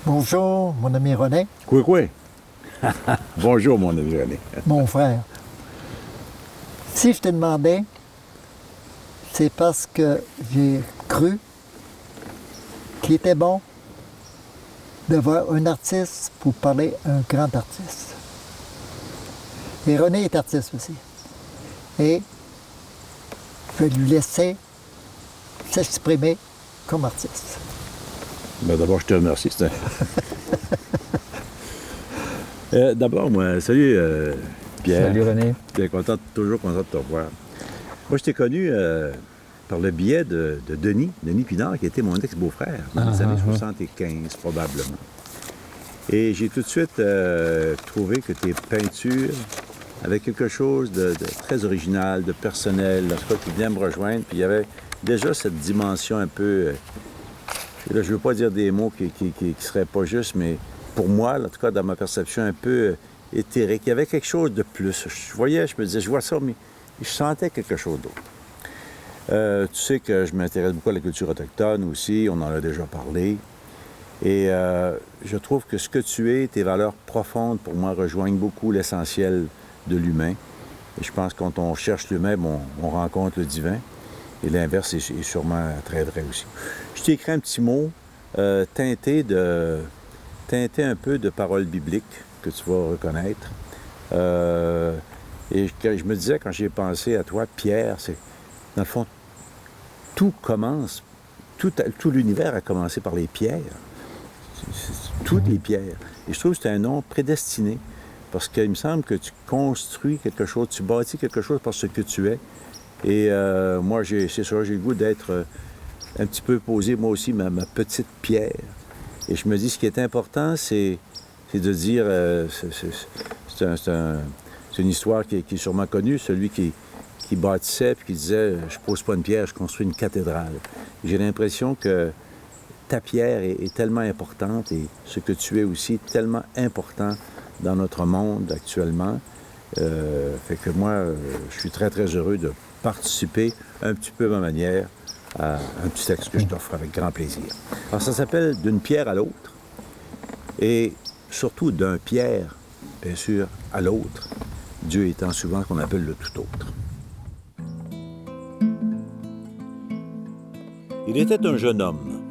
Bonjour, mon ami René. Coucou. Bonjour, mon ami René. Mon frère. Si je te demandais, c'est parce que j'ai cru qu'il était bon d'avoir un artiste pour parler à un grand artiste. Et René est artiste aussi. Et je vais lui laisser s'exprimer comme artiste. Ben, d'abord, je te remercie. D'abord, moi, salut Pierre. Salut René. Bien content, toujours content de te revoir. Moi, je t'ai connu par le biais de Denis Pinard, qui était mon ex-beau-frère dans les années 75, probablement. Et j'ai tout de suite trouvé que tes peintures avaient quelque chose de très original, de personnel, en tout cas, qui venait me rejoindre. Puis il y avait déjà cette dimension un peu... là, je ne veux pas dire des mots qui ne seraient pas justes, mais pour moi, en tout cas, dans ma perception, un peu éthérique. Il y avait quelque chose de plus. Je me disais, je vois ça, mais je sentais quelque chose d'autre. Tu sais que je m'intéresse beaucoup à la culture autochtone aussi, on en a déjà parlé. Et je trouve que ce que tu es, tes valeurs profondes, pour moi, rejoignent beaucoup l'essentiel de l'humain. Et je pense que quand on cherche l'humain, on rencontre le divin. Et l'inverse est sûrement très vrai aussi. Je t'ai écrit un petit mot teinté un peu de paroles bibliques que tu vas reconnaître. Et je me disais, quand j'ai pensé à toi, Pierre, c'est, dans le fond, tout commence, tout l'univers a commencé par les pierres. Toutes les pierres. Et je trouve que c'est un nom prédestiné, parce qu'il me semble que tu construis quelque chose, tu bâtis quelque chose par ce que tu es. Et moi, c'est ça, j'ai le goût d'être un petit peu posé, moi aussi, ma petite pierre. Et je me dis, ce qui est important, c'est de dire, c'est une histoire qui est sûrement connue, celui qui bâtissait puis qui disait, je pose pas une pierre, je construis une cathédrale. J'ai l'impression que ta pierre est tellement importante et ce que tu es aussi tellement important dans notre monde actuellement. Fait que moi, je suis très, très heureux de participer un petit peu à ma manière à un petit texte que je t'offre avec grand plaisir. Alors, ça s'appelle « D'une pierre à l'autre » et surtout d'un pierre, bien sûr, à l'autre, Dieu étant souvent ce qu'on appelle le tout autre. Il était un jeune homme,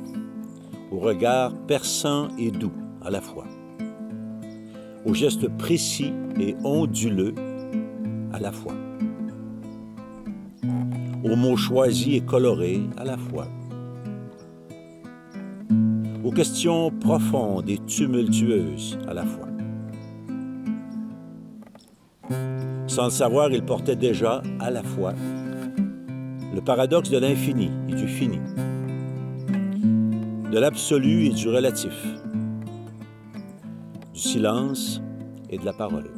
au regard perçant et doux à la fois, aux gestes précis et onduleux à la fois, aux mots choisis et colorés à la fois, aux questions profondes et tumultueuses à la fois. Sans le savoir, il portait déjà à la fois le paradoxe de l'infini et du fini, de l'absolu et du relatif, du silence et de la parole.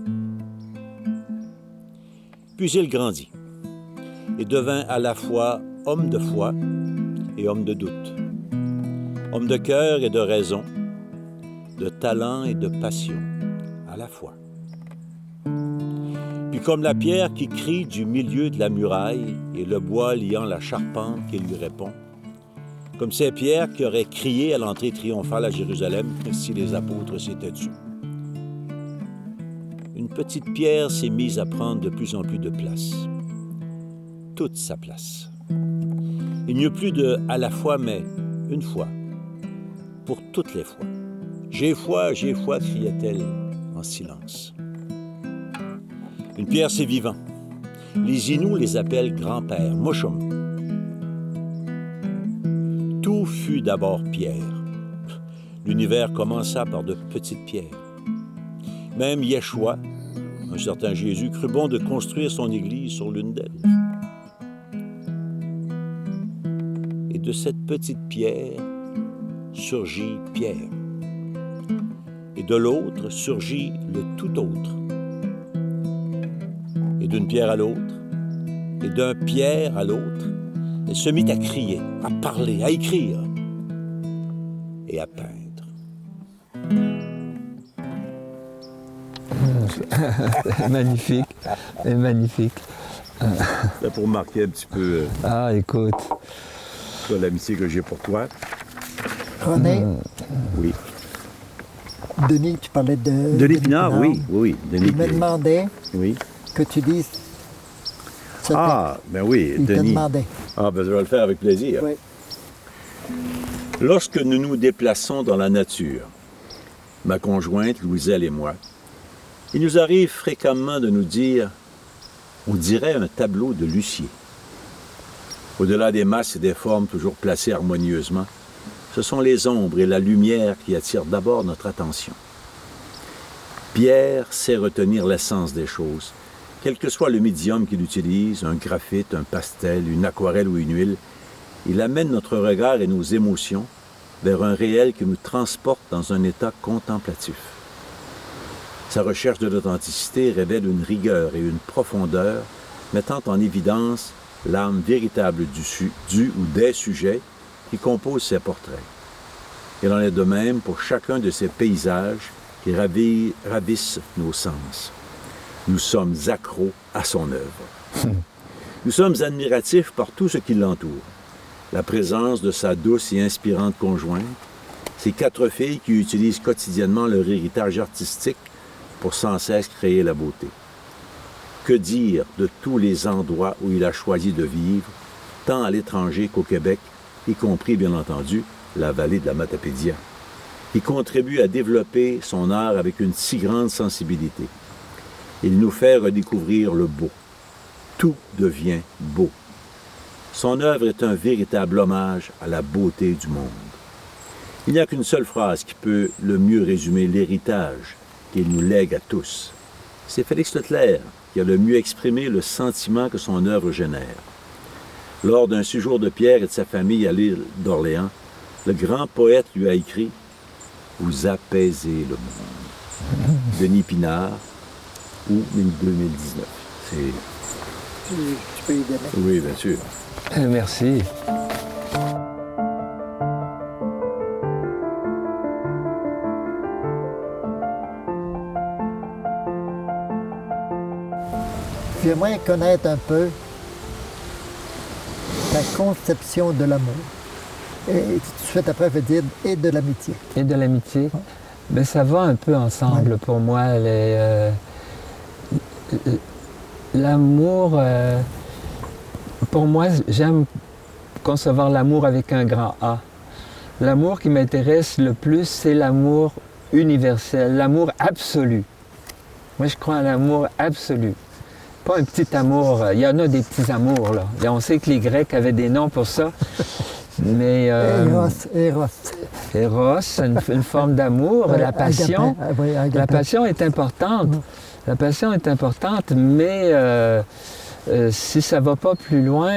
Puis il grandit et devint à la fois homme de foi et homme de doute, homme de cœur et de raison, de talent et de passion à la fois. Puis comme la pierre qui crie du milieu de la muraille et le bois liant la charpente qui lui répond, comme ces pierres qui auraient crié à l'entrée triomphale à Jérusalem si les apôtres s'étaient tus. Une petite pierre s'est mise à prendre de plus en plus de place. Toute sa place. Il n'y eut plus de « à la fois », mais une fois. Pour toutes les fois. « J'ai foi », criait-elle en silence. Une pierre, c'est vivant. Les Inuits les appellent grand-père, Moshum. Tout fut d'abord pierre. L'univers commença par de petites pierres. Même Yeshua, un certain Jésus, crut bon de construire son église sur l'une d'elles. Et de cette petite pierre surgit Pierre. Et de l'autre surgit le tout autre. Et d'une pierre à l'autre, et d'un Pierre à l'autre, elle se mit à crier, à parler, à écrire et à peindre. Magnifique, c'est magnifique. C'est pour marquer un petit peu Écoute. l'amitié que j'ai pour toi. René, Oui. Denis, tu parlais de... Denis Pinard, oui, oui. Denis, Il me demandait oui. que tu dises ce Ah, ben oui, texte. Il te Denis. demandait. Ah, ben je vais le faire avec plaisir. Oui. Lorsque nous nous déplaçons dans la nature, ma conjointe, Louiselle et moi, il nous arrive fréquemment de nous dire, on dirait un tableau de Lucier. Au-delà des masses et des formes toujours placées harmonieusement, ce sont les ombres et la lumière qui attirent d'abord notre attention. Pierre sait retenir l'essence des choses. Quel que soit le médium qu'il utilise, un graphite, un pastel, une aquarelle ou une huile, il amène notre regard et nos émotions vers un réel qui nous transporte dans un état contemplatif. Sa recherche de l'authenticité révèle une rigueur et une profondeur mettant en évidence l'âme véritable du ou des sujets qui composent ses portraits. Il en est de même pour chacun de ces paysages qui ravissent nos sens. Nous sommes accros à son œuvre. Nous sommes admiratifs par tout ce qui l'entoure. La présence de sa douce et inspirante conjointe, ses 4 filles qui utilisent quotidiennement leur héritage artistique pour sans cesse créer la beauté. Que dire de tous les endroits où il a choisi de vivre, tant à l'étranger qu'au Québec, y compris bien entendu la vallée de la Matapédia, qui contribue à développer son art avec une si grande sensibilité. Il nous fait redécouvrir le beau. Tout devient beau. Son œuvre est un véritable hommage à la beauté du monde. Il n'y a qu'une seule phrase qui peut le mieux résumer l'héritage qu'il nous lègue à tous. C'est Félix Leclerc qui a le mieux exprimé le sentiment que son œuvre génère. Lors d'un séjour de Pierre et de sa famille à l'île d'Orléans, le grand poète lui a écrit « Vous apaisez le monde ». Denis Pinard, août 2019. Tu peux y donner. Oui, bien sûr. Merci. J'aimerais connaître un peu ta conception de l'amour. Et tout de suite après, je vais dire et de l'amitié. Et de l'amitié. Ben, ça va un peu ensemble pour moi. L'amour, pour moi, j'aime concevoir l'amour avec un grand A. L'amour qui m'intéresse le plus, c'est l'amour universel, l'amour absolu. Moi, je crois à l'amour absolu. Pas un petit amour. Il y en a des petits amours, là. Et on sait que les Grecs avaient des noms pour ça. Mais... Eros. Eros, une forme d'amour, la passion. La passion est importante. La passion est importante, mais si ça ne va pas plus loin,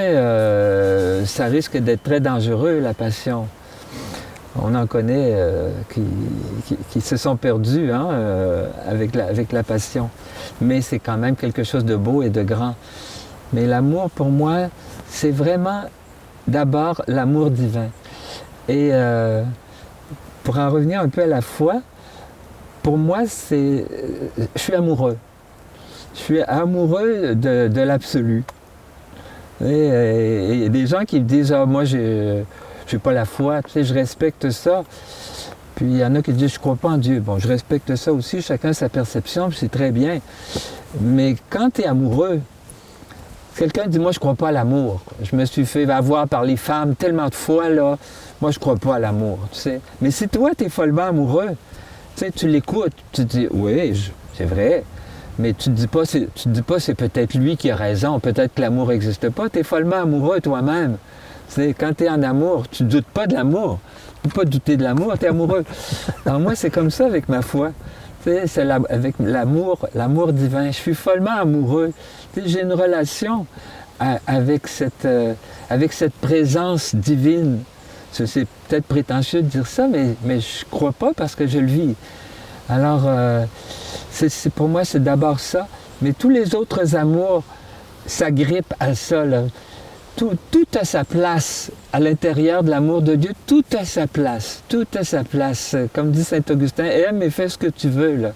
ça risque d'être très dangereux, la passion. On en connaît qui se sont perdus hein, avec la passion. Mais c'est quand même quelque chose de beau et de grand. Mais l'amour, pour moi, c'est vraiment d'abord l'amour divin. Et pour en revenir un peu à la foi, pour moi, je suis amoureux. Je suis amoureux de l'absolu. Et il y a des gens qui me disent « Ah, moi, je n'ai pas la foi, tu sais, je respecte ça. » Puis il y en a qui disent « Je ne crois pas en Dieu. » Bon, je respecte ça aussi, chacun sa perception, puis c'est très bien. Mais quand tu es amoureux, quelqu'un dit « Moi, je ne crois pas à l'amour. Je me suis fait avoir par les femmes tellement de fois, là. Moi, je ne crois pas à l'amour. » Tu sais. Mais si toi, tu es follement amoureux, tu sais, tu l'écoutes, tu te dis « Oui, c'est vrai. » Mais tu ne te dis pas c'est peut-être lui qui a raison, peut-être que l'amour n'existe pas. Tu es follement amoureux toi-même. Quand tu es en amour, tu ne doutes pas de l'amour. Tu ne peux pas douter de l'amour, tu es amoureux. Alors moi, c'est comme ça avec ma foi. C'est avec l'amour divin. Je suis follement amoureux. J'ai une relation avec cette présence divine. C'est peut-être prétentieux de dire ça, mais je ne crois pas parce que je le vis. Alors, pour moi, c'est d'abord ça. Mais tous les autres amours s'agrippent à ça. Là. Tout a sa place à l'intérieur de l'amour de Dieu. Tout a sa place. Tout a sa place. Comme dit saint Augustin, aime et fais ce que tu veux. Là.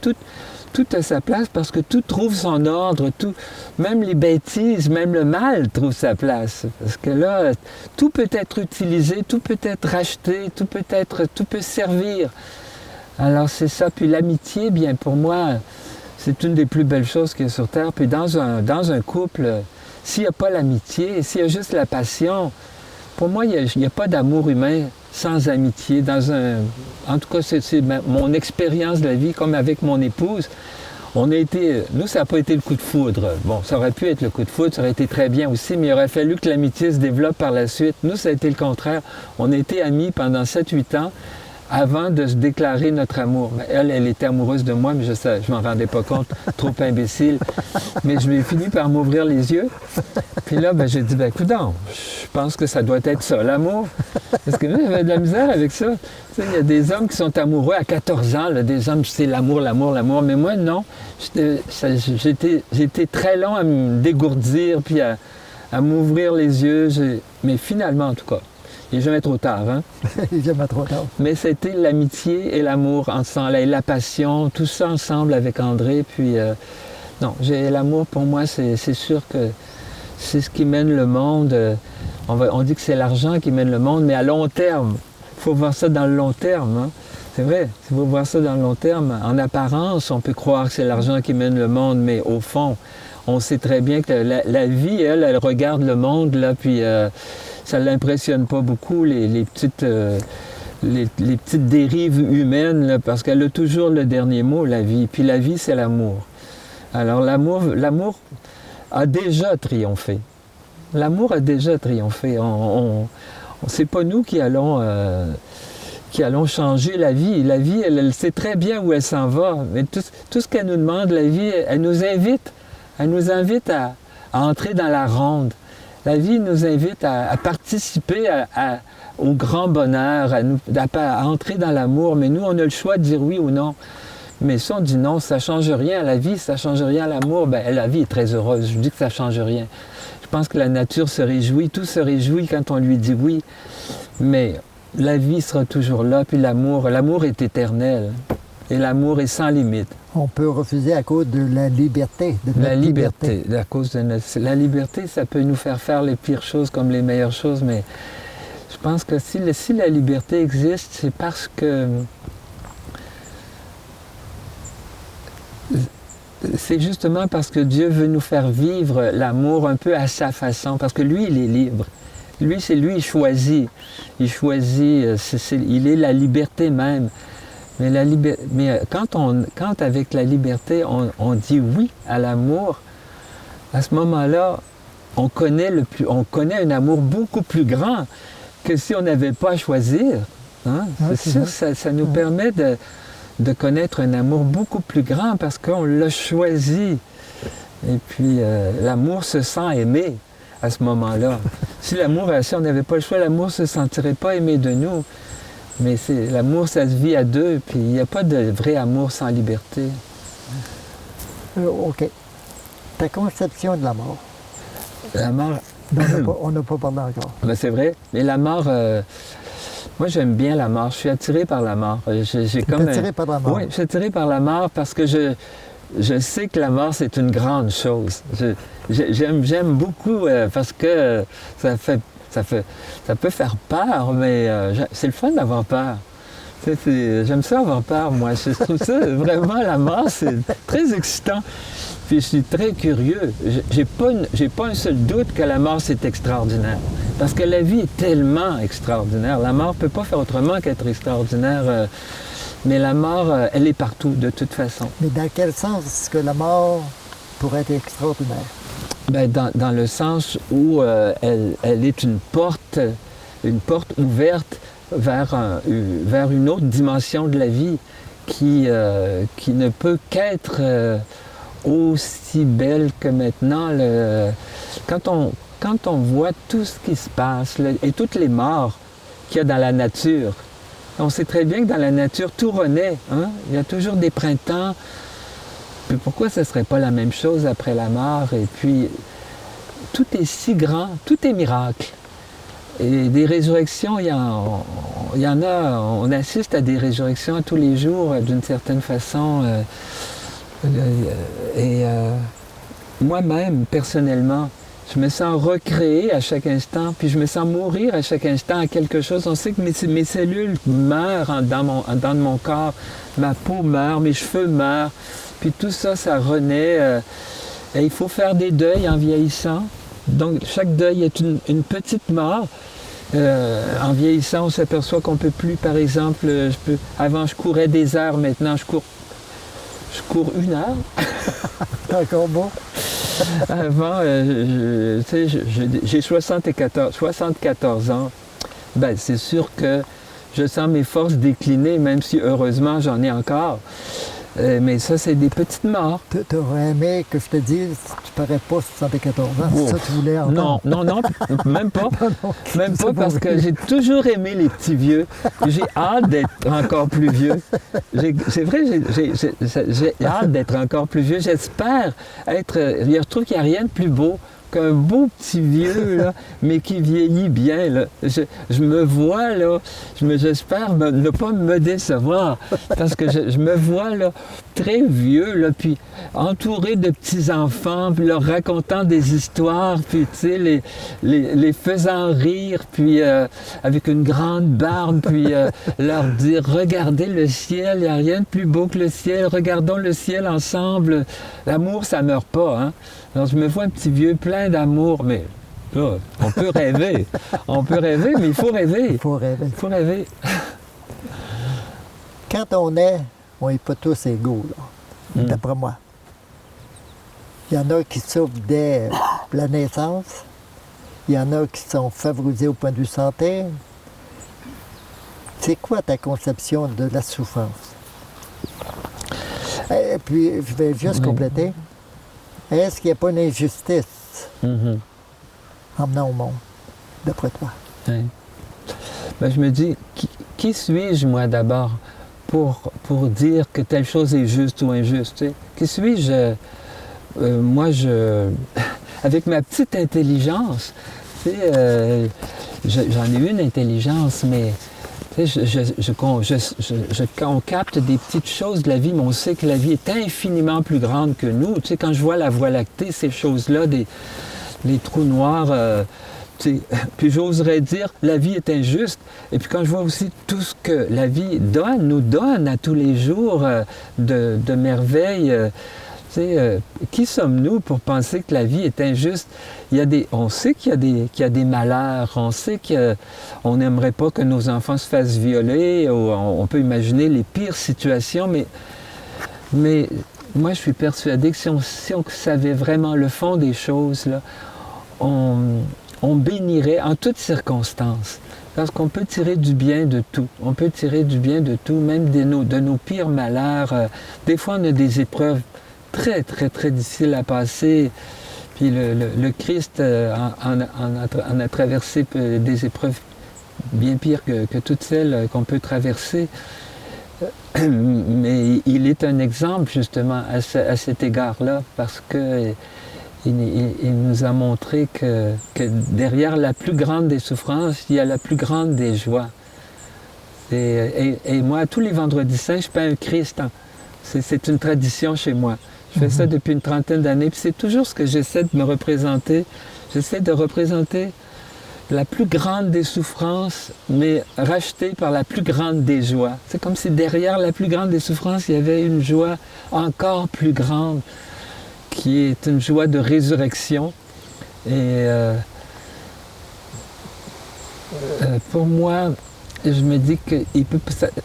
Tout a sa place parce que tout trouve son ordre. Même les bêtises, même le mal trouve sa place. Parce que là, tout peut être utilisé, tout peut être racheté, tout peut servir Alors c'est ça. Puis l'amitié, bien pour moi, c'est une des plus belles choses qu'il y a sur Terre. Puis dans un couple, s'il n'y a pas l'amitié, s'il y a juste la passion, pour moi, il n'y a pas d'amour humain sans amitié. En tout cas, c'est mon expérience de la vie, comme avec mon épouse. Nous, ça n'a pas été le coup de foudre. Bon, ça aurait pu être le coup de foudre, ça aurait été très bien aussi, mais il aurait fallu que l'amitié se développe par la suite. Nous, ça a été le contraire. On a été amis pendant 7-8 ans avant de se déclarer notre amour. Elle était amoureuse de moi, mais je m'en rendais pas compte, trop imbécile. Mais je lui ai fini par m'ouvrir les yeux. Puis là, j'ai dit, coudonc, je pense que ça doit être ça, l'amour. Parce que là, j'avais de la misère avec ça. Tu sais, il y a des hommes qui sont amoureux à 14 ans, là, des hommes, c'est l'amour, l'amour, l'amour. Mais moi, non. J'étais très long à me dégourdir, puis à m'ouvrir les yeux. Mais finalement, en tout cas, il n'est jamais trop tard, hein? Il n'est jamais trop tard. Mais c'était l'amitié et l'amour ensemble, et la passion, tout ça ensemble avec André. Puis, non, l'amour pour moi, c'est sûr que c'est ce qui mène le monde. On dit que c'est l'argent qui mène le monde, mais à long terme. Il faut voir ça dans le long terme, hein? C'est vrai, il faut voir ça dans le long terme. En apparence, on peut croire que c'est l'argent qui mène le monde, mais au fond, on sait très bien que la vie, elle regarde le monde, là, puis ça ne l'impressionne pas beaucoup, les petites dérives humaines, là, parce qu'elle a toujours le dernier mot, la vie. Puis la vie, c'est l'amour. Alors l'amour a déjà triomphé. L'amour a déjà triomphé. C'est pas nous qui allons changer la vie. La vie, elle sait très bien où elle s'en va. Mais tout ce qu'elle nous demande, la vie, elle nous invite à entrer dans la ronde. La vie nous invite à participer au grand bonheur, à entrer dans l'amour. Mais nous, on a le choix de dire oui ou non. Mais si on dit non, ça ne change rien à la vie, ça ne change rien à l'amour, la vie est très heureuse. Je dis que ça ne change rien. Je pense que la nature se réjouit, tout se réjouit quand on lui dit oui. Mais la vie sera toujours là, puis l'amour est éternel. Et l'amour est sans limite. On peut refuser à cause de la liberté. La liberté. À cause de la liberté, ça peut nous faire les pires choses comme les meilleures choses, mais je pense que si la liberté existe, c'est parce que c'est justement parce que Dieu veut nous faire vivre l'amour un peu à sa façon, parce que lui, il est libre. Lui, il choisit. Il choisit, il est la liberté même. Mais quand avec la liberté, on dit oui à l'amour, à ce moment-là, on connaît un amour beaucoup plus grand que si on n'avait pas à choisir. Hein? Ouais, c'est sûr, ça nous permet de connaître un amour beaucoup plus grand parce qu'on l'a choisi. Et puis, l'amour se sent aimé à ce moment-là. Si on n'avait pas le choix, l'amour ne se sentirait pas aimé de nous. Mais l'amour, ça se vit à deux, puis il n'y a pas de vrai amour sans liberté. OK. Ta conception de la mort. La mort... On n'a pas parlé encore. C'est vrai. Mais la mort... Moi, j'aime bien la mort. Je suis attiré par la mort. Attiré par la mort? Oui, je suis attiré par la mort parce que je sais que la mort, c'est une grande chose. J'aime beaucoup parce que ça peut faire peur, mais c'est le fun d'avoir peur. J'aime ça avoir peur, moi. Je trouve ça vraiment, la mort, c'est très excitant. Puis je suis très curieux. J'ai pas un seul doute que la mort, c'est extraordinaire. Parce que la vie est tellement extraordinaire. La mort ne peut pas faire autrement qu'être extraordinaire. Mais la mort, elle est partout, de toute façon. Mais dans quel sens est-ce que la mort pourrait être extraordinaire? Bien, dans le sens où elle est une porte ouverte vers une autre dimension de la vie qui ne peut qu'être aussi belle que maintenant. Quand on voit tout ce qui se passe et toutes les morts qu'il y a dans la nature, on sait très bien que dans la nature, tout renaît. Hein? Il y a toujours des printemps. Puis pourquoi ce ne serait pas la même chose après la mort? Et puis, tout est si grand, tout est miracle. Et des résurrections, il y en a, on assiste à des résurrections tous les jours, d'une certaine façon. Moi-même, personnellement, Je me sens recréer à chaque instant, puis je me sens mourir à chaque instant à quelque chose. On sait que mes cellules meurent dans mon corps, ma peau meurt, mes cheveux meurent, puis tout ça, ça renaît. Et il faut faire des deuils en vieillissant. Donc, chaque deuil est une petite mort. En vieillissant, on s'aperçoit qu'on ne peut plus, par exemple, avant je courais des heures, maintenant je cours 1 heure. C'est encore beau. Avant, j'ai 74 ans. Ben, c'est sûr que je sens mes forces décliner, même si heureusement j'en ai encore. Mais ça, c'est des petites morts. Tu aurais aimé que je te dise, tu parais pas 74 ans, c'est ça que tu voulais entendre? Non, même pas. Même pas parce que j'ai toujours aimé les petits vieux. J'ai hâte d'être encore plus vieux. C'est vrai, j'ai hâte d'être encore plus vieux. J'espère être... Je trouve qu'il n'y a rien de plus beau qu'un beau petit vieux, là, mais qui vieillit bien. Là. Je me vois, là, j'espère ne pas me décevoir, parce que je me vois là, très vieux, là, puis entouré de petits-enfants, puis leur racontant des histoires, puis tu sais, les faisant rire, puis avec une grande barbe, puis leur dire « Regardez le ciel, il n'y a rien de plus beau que le ciel, regardons le ciel ensemble. » L'amour, ça ne meurt pas, hein? Alors, je me vois un petit vieux plein d'amour, mais là, on peut rêver. On peut rêver, mais il faut rêver. Il faut rêver. Il faut rêver. Quand on est, on n'est pas tous égaux, là, d'après moi. Il y en a qui souffrent dès la naissance. Il y en a qui sont favorisés au point de vue santé. C'est quoi ta conception de la souffrance? Et puis, je vais juste compléter. Est-ce qu'il n'y a pas une injustice en menant au monde, d'après toi? Oui. Ben, je me dis, qui suis-je, moi, d'abord, pour dire que telle chose est juste ou injuste? Tu sais? Qui suis-je? Moi, avec ma petite intelligence, tu sais, j'en ai une intelligence, mais tu sais, on capte des petites choses de la vie, mais on sait que la vie est infiniment plus grande que nous. Tu sais, quand je vois la Voie lactée, ces choses-là, les trous noirs, tu sais, puis j'oserais dire, la vie est injuste. Et puis quand je vois aussi tout ce que la vie nous donne à tous les jours de merveilles, tu sais, qui sommes-nous pour penser que la vie est injuste? On sait qu'il y a des malheurs, on sait qu'on n'aimerait pas que nos enfants se fassent violer, ou on peut imaginer les pires situations, mais moi je suis persuadé que si on savait vraiment le fond des choses, là, on bénirait en toutes circonstances. Parce qu'on peut tirer du bien de tout. On peut tirer du bien de tout, même de nos pires malheurs. Des fois, on a des épreuves très, très, très difficiles à passer. Puis le Christ en a traversé des épreuves bien pires que toutes celles qu'on peut traverser. Mais il est un exemple, justement, à cet égard-là, parce que il nous a montré que derrière la plus grande des souffrances, il y a la plus grande des joies. Et moi, tous les vendredis saints, je peins un Christ. C'est une tradition chez moi. Je fais ça depuis une trentaine d'années, puis c'est toujours ce que j'essaie de me représenter. J'essaie de représenter la plus grande des souffrances, mais rachetée par la plus grande des joies. C'est comme si derrière la plus grande des souffrances, il y avait une joie encore plus grande, qui est une joie de résurrection. Et pour moi, je me dis que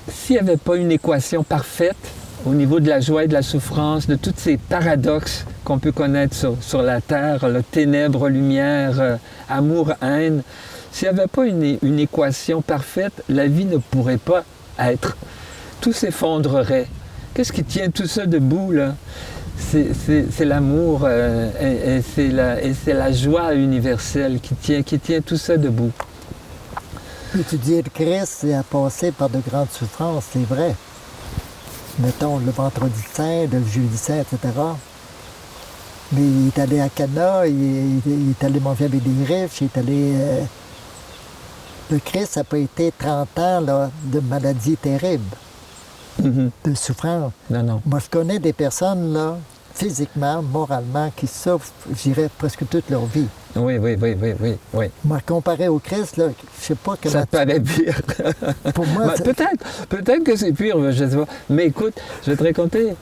s'il n'y avait pas une équation parfaite au niveau de la joie et de la souffrance, de tous ces paradoxes qu'on peut connaître sur la Terre, le ténèbres, lumière, amour, haine, s'il n'y avait pas une équation parfaite, la vie ne pourrait pas être. Tout s'effondrerait. Qu'est-ce qui tient tout ça debout, là? C'est l'amour et c'est la joie universelle qui tient tout ça debout. Étudier le Christ et à passer par de grandes souffrances, c'est vrai. Mettons le vendredi saint, le jeudi saint, etc. Mais il est allé à Cana, il est allé manger avec des riches, il est allé... Le Christ, ça n'a pas été 30 ans là, de maladies terribles, de souffrance. Non. Moi, je connais des personnes, là, physiquement, moralement, qui souffrent, je dirais, presque toute leur vie. Oui. Moi, comparé au Christ, là, je sais pas comment... Ça te paraît pire. Pour moi, Peut-être que c'est pire, je sais pas. Mais écoute, je vais te raconter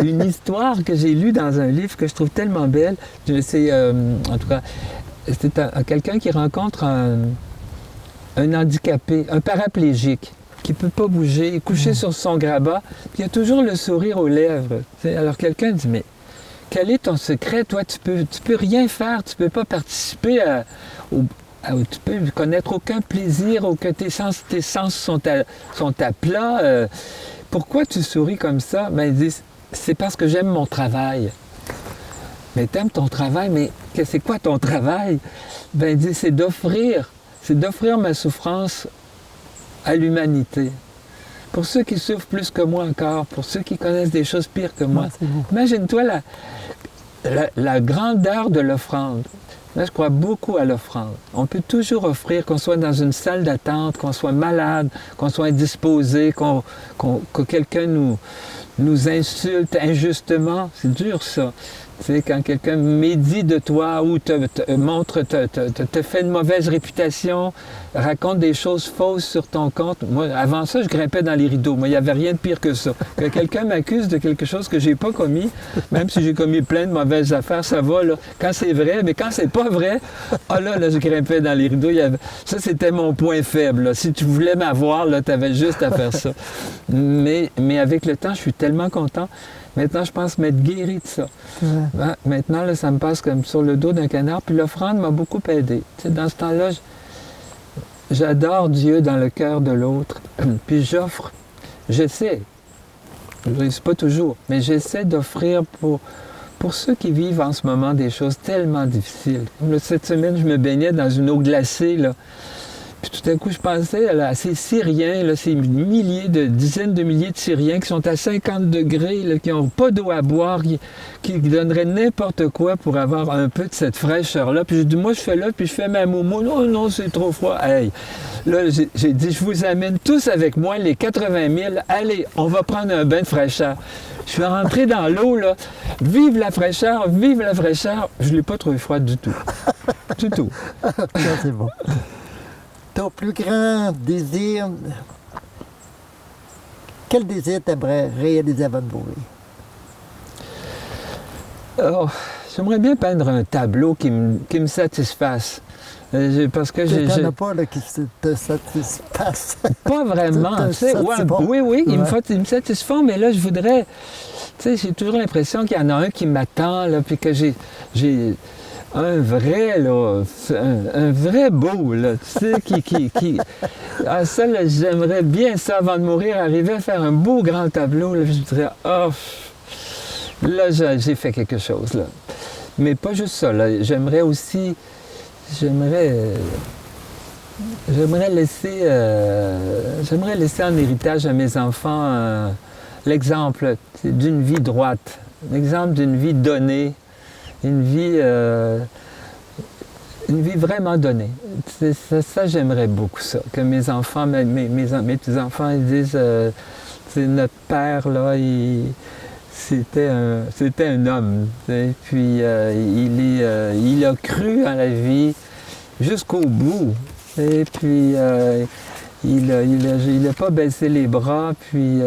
une histoire que j'ai lue dans un livre que je trouve tellement belle. C'est, en tout cas, c'est quelqu'un qui rencontre un handicapé, un paraplégique, qui ne peut pas bouger, couché sur son grabat, puis il a toujours le sourire aux lèvres. Alors quelqu'un dit, mais quel est ton secret? Toi, tu peux rien faire, tu peux pas participer tu peux connaître aucun plaisir, tes sens sont à plat. Pourquoi tu souris comme ça? Ben, il dit, c'est parce que j'aime mon travail. Mais t'aimes ton travail, mais c'est quoi ton travail? Ben, il dit, c'est d'offrir ma souffrance à l'humanité. Pour ceux qui souffrent plus que moi encore, pour ceux qui connaissent des choses pires que moi. Imagine-toi la grandeur de l'offrande. Là, je crois beaucoup à l'offrande. On peut toujours offrir, qu'on soit dans une salle d'attente, qu'on soit malade, qu'on soit indisposé, que quelqu'un nous insulte injustement. C'est dur, ça. Tu sais, quand quelqu'un médit de toi ou te fait une mauvaise réputation, raconte des choses fausses sur ton compte. Moi, avant ça, je grimpais dans les rideaux. Moi, il n'y avait rien de pire que ça. Que quelqu'un m'accuse de quelque chose que je n'ai pas commis, même si j'ai commis plein de mauvaises affaires, ça va, là. Quand c'est vrai, mais quand c'est pas vrai, là, je grimpais dans les rideaux. Ça, c'était mon point faible, là. Si tu voulais m'avoir, là, tu avais juste à faire ça. Mais avec le temps, je suis tellement content. Maintenant, je pense m'être guéri de ça. Ouais. Maintenant, là, ça me passe comme sur le dos d'un canard. Puis l'offrande m'a beaucoup aidé. Tu sais, dans ce temps-là, j'adore Dieu dans le cœur de l'autre. Puis j'offre, j'essaie, je ne réussis pas toujours, mais j'essaie d'offrir pour ceux qui vivent en ce moment des choses tellement difficiles. Là, cette semaine, je me baignais dans une eau glacée, là. Puis tout à coup, je pensais à ces Syriens, là, ces dizaines de milliers de Syriens qui sont à 50 degrés, là, qui n'ont pas d'eau à boire, qui donneraient n'importe quoi pour avoir un peu de cette fraîcheur-là. Puis j'ai dit, moi, je fais là, puis je fais ma momo. Non, c'est trop froid. Hey. Là, j'ai dit, je vous amène tous avec moi, les 80 000. Allez, on va prendre un bain de fraîcheur. Je suis rentré dans l'eau, là. Vive la fraîcheur, vive la fraîcheur. Je ne l'ai pas trouvé froide du tout. Du tout. Ça, c'est bon. Ton plus grand désir, quel désir t'aimerais réaliser avant de mourir? Oh, j'aimerais bien peindre un tableau qui me satisfasse. Parce que tu n'en as pas là, qui te satisfasse. Pas vraiment. Oui, ils me satisfont, mais là, je voudrais... Tu sais, j'ai toujours l'impression qu'il y en a un qui m'attend, là, puis que j'ai un vrai, là, un vrai beau, là, tu sais, Ah, ça, là, j'aimerais bien ça, avant de mourir, arriver à faire un beau grand tableau, là, je dirais, oh, là, j'ai fait quelque chose, là. Mais pas juste ça, là, j'aimerais laisser en héritage à mes enfants l'exemple d'une vie droite, l'exemple d'une vie donnée, une vie vraiment donnée. Ça, j'aimerais beaucoup ça. Que mes enfants, mes petits-enfants, ils disent, notre père, là, c'était un homme. Et puis, il a cru en la vie jusqu'au bout. Et puis, il n'a pas baissé les bras. Puis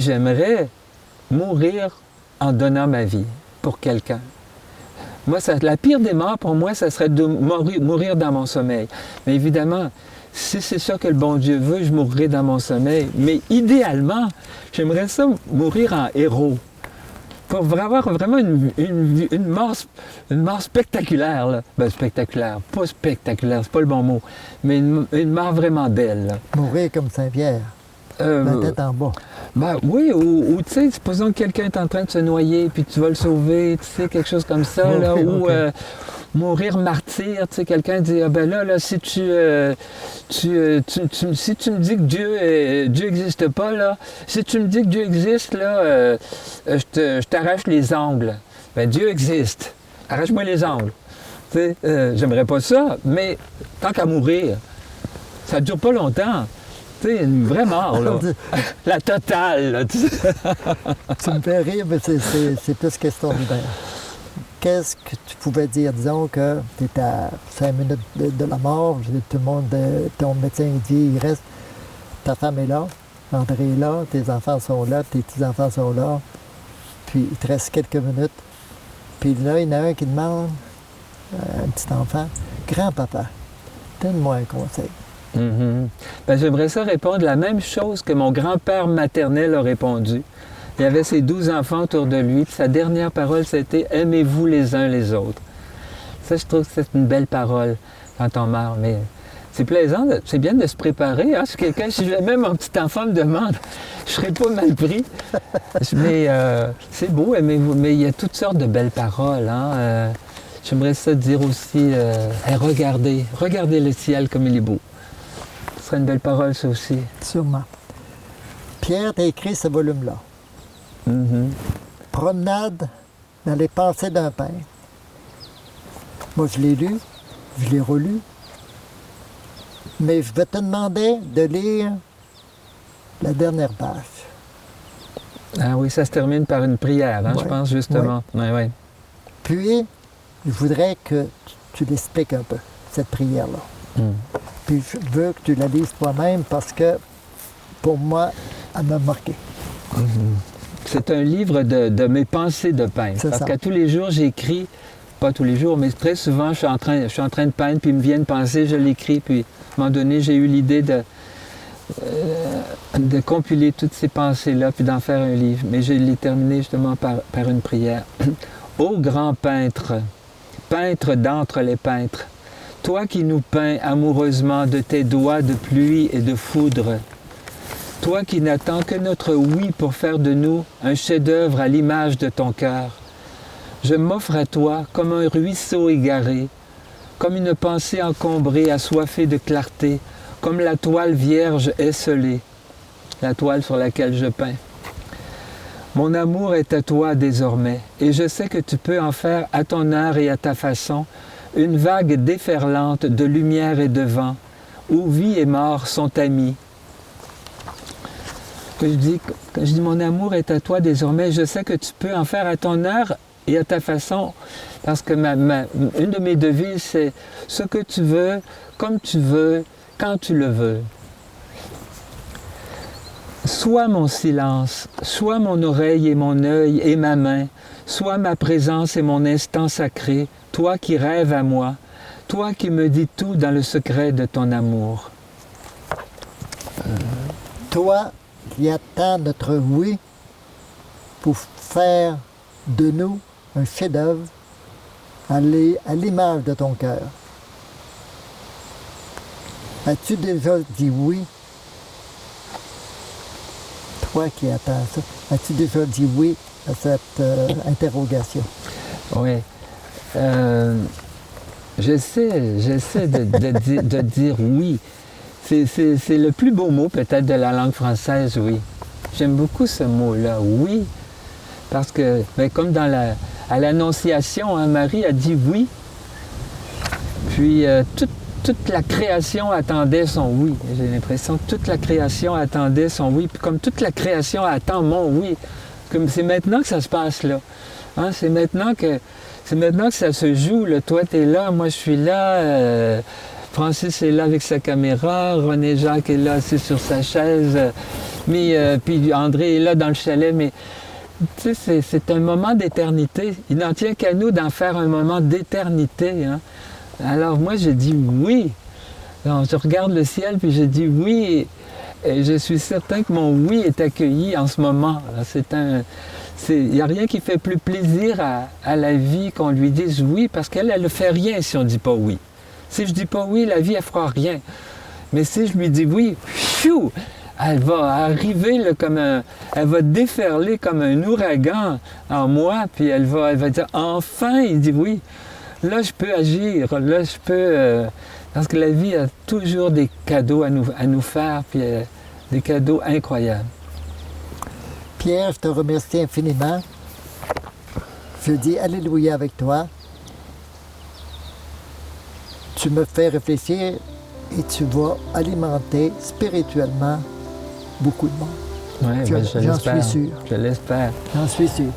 j'aimerais mourir en donnant ma vie pour quelqu'un. Moi, la pire des morts, pour moi, ça serait de mourir dans mon sommeil. Mais évidemment, si c'est ça que le bon Dieu veut, je mourrai dans mon sommeil. Mais idéalement, j'aimerais ça mourir en héros. Pour avoir vraiment une mort spectaculaire. Là. Ben, spectaculaire, pas spectaculaire, c'est pas le bon mot. Mais une mort vraiment belle. Là. Mourir comme Saint-Pierre. La tête en bas. Ben oui, ou tu sais, supposons que quelqu'un est en train de se noyer, puis tu vas le sauver, tu sais, quelque chose comme ça, okay, là, ou mourir martyr, tu sais, quelqu'un dit, ah ben là, si tu me dis que Dieu n'existe pas, là, si tu me dis que Dieu existe, là, je t'arrache les ongles. Ben Dieu existe, arrache-moi les ongles. Tu sais, j'aimerais pas ça, mais tant qu'à mourir, ça ne dure pas longtemps. Tu sais, une vraie mort, là. La totale, là, tu sais. Tu me fais rire, mais c'est plus qu'extraordinaire. Qu'est-ce que tu pouvais dire? Disons que tu es à 5 minutes de la mort, tout le monde, ton médecin dit, il reste, ta femme est là, André est là, tes enfants sont là, tes petits-enfants sont là, puis il te reste quelques minutes. Puis là, il y en a un qui demande, un petit enfant, « Grand-papa, donne-moi un conseil. » Ben, j'aimerais ça répondre la même chose que mon grand-père maternel a répondu. Il avait ses 12 enfants autour de lui, puis sa dernière parole, c'était « Aimez-vous les uns les autres ». Ça, je trouve que c'est une belle parole quand on meurt, mais c'est plaisant, c'est bien de se préparer. Hein? Si jamais mon petit enfant me demande, je ne serais pas mal pris. Mais c'est beau, aimez-vous, mais il y a toutes sortes de belles paroles. Hein? J'aimerais ça dire aussi, hey, regardez le ciel comme il est beau. Ce serait une belle parole, ça aussi. Sûrement. Pierre, tu as écrit ce volume-là. Promenade dans les pensées d'un peintre. Moi, je l'ai lu, je l'ai relu, mais je vais te demander de lire la dernière page. Ah oui, ça se termine par une prière, hein, Ouais. je pense, justement. Ouais. Ouais. Puis, je voudrais que tu l'expliques un peu, cette prière-là. Puis, je veux que tu la lises toi-même parce que, pour moi, elle m'a marqué. C'est un livre de mes pensées de peintre. C'est Parce ça. qu'à tous les jours, j'écris, pas tous les jours, mais très souvent, je suis en train de peindre, puis il me vient une pensée, je l'écris, puis à un moment donné, j'ai eu l'idée de compiler toutes ces pensées-là, puis d'en faire un livre. Mais je l'ai terminé justement par une prière. Ô grand peintre, peintre d'entre les peintres, toi qui nous peins amoureusement de tes doigts de pluie et de foudre, toi qui n'attends que notre oui pour faire de nous un chef-d'œuvre à l'image de ton cœur, je m'offre à toi comme un ruisseau égaré, comme une pensée encombrée, assoiffée de clarté, comme la toile vierge esselée, la toile sur laquelle je peins. Mon amour est à toi désormais, et je sais que tu peux en faire à ton heure et à ta façon une vague déferlante de lumière et de vent, où vie et mort sont amis. Quand je dis mon amour est à toi désormais, je sais que tu peux en faire à ton heure et à ta façon, parce que une de mes devises, c'est ce que tu veux, comme tu veux, quand tu le veux. Sois mon silence, sois mon oreille et mon œil et ma main, sois ma présence et mon instant sacré, toi qui rêves à moi, toi qui me dis tout dans le secret de ton amour. Toi qui attends notre oui pour faire de nous un chef-d'œuvre à l'image de ton cœur. As-tu déjà dit oui? Toi qui attends ça, as-tu déjà dit oui à cette interrogation? Oui. J'essaie de dire oui. C'est le plus beau mot peut-être de la langue française, oui. J'aime beaucoup ce mot-là, oui. Parce que, ben, comme à l'Annonciation, hein, Marie a dit oui. Puis toute la création attendait son oui. J'ai l'impression que toute la création attendait son oui. Puis comme toute la création attend mon oui, comme c'est maintenant que ça se passe là. Hein, c'est maintenant que ça se joue. Là. Toi, tu es là, moi, je suis là. Francis est là avec sa caméra. René Jacques est là assis sur sa chaise. Puis André est là dans le chalet. Mais tu sais, c'est un moment d'éternité. Il n'en tient qu'à nous d'en faire un moment d'éternité. Hein. Alors moi, j'ai dit oui. Alors, je regarde le ciel, puis j'ai dit oui. Et je suis certain que mon oui est accueilli en ce moment. Il n'y a rien qui fait plus plaisir à la vie qu'on lui dise oui, parce qu'elle ne fait rien si on ne dit pas oui. Si je ne dis pas oui, la vie, elle ne fera rien. Mais si je lui dis oui, pfiou, elle va arriver là, elle va déferler comme un ouragan en moi, puis elle va dire, enfin, il dit oui. Là, je peux agir, là, je peux... parce que la vie a toujours des cadeaux à nous faire, puis des cadeaux incroyables. Pierre, je te remercie infiniment. Je dis Alléluia avec toi. Tu me fais réfléchir et tu vas alimenter spirituellement beaucoup de monde. Ouais, J'en ben, je suis l'espère. sûr. Je l'espère. J'en suis sûr.